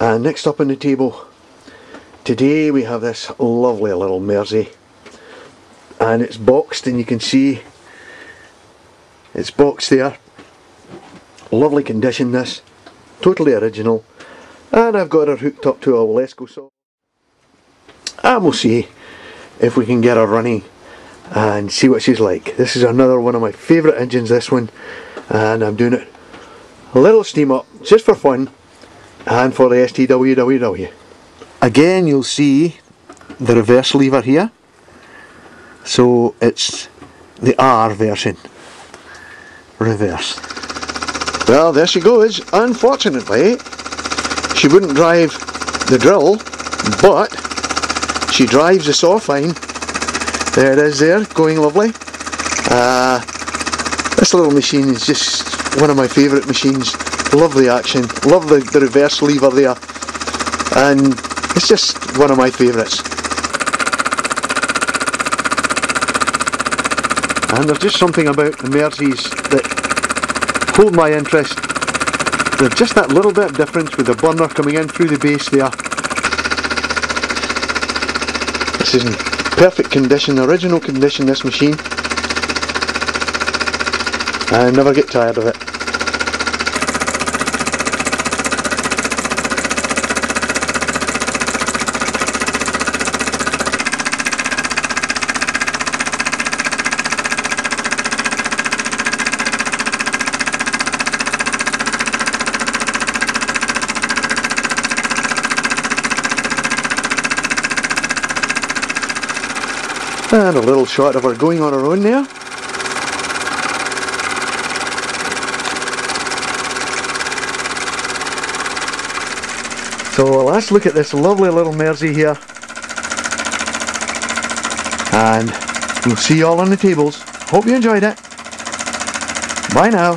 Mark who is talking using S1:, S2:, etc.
S1: And next up on the table today we have this lovely little Mersey, and it's boxed, and you can see it's boxed there. Lovely condition, this, totally original, and I've got her hooked up to a Lesco saw, and we'll see if we can get her running and see what she's like. This is another one of my favourite engines, this one, and I'm doing it a little steam up just for fun and for the STWWW. Again, you'll see the reverse lever here, so it's the R version, reverse. Well, there she goes. Unfortunately, she wouldn't drive the drill, but she drives the saw fine. There it is there, going lovely. This little machine is just one of my favourite machines. Love the action, love the reverse lever there, and it's just one of my favourites. And there's just something about the Merseys that hold my interest. There's just that little bit of difference with the burner coming in through the base there. This is in perfect condition, original condition, this machine. I never get tired of it. And a little shot of her going on her own there. So let's look at this lovely little Mersey here, and we'll see you all on the tables. Hope you enjoyed it. Bye now.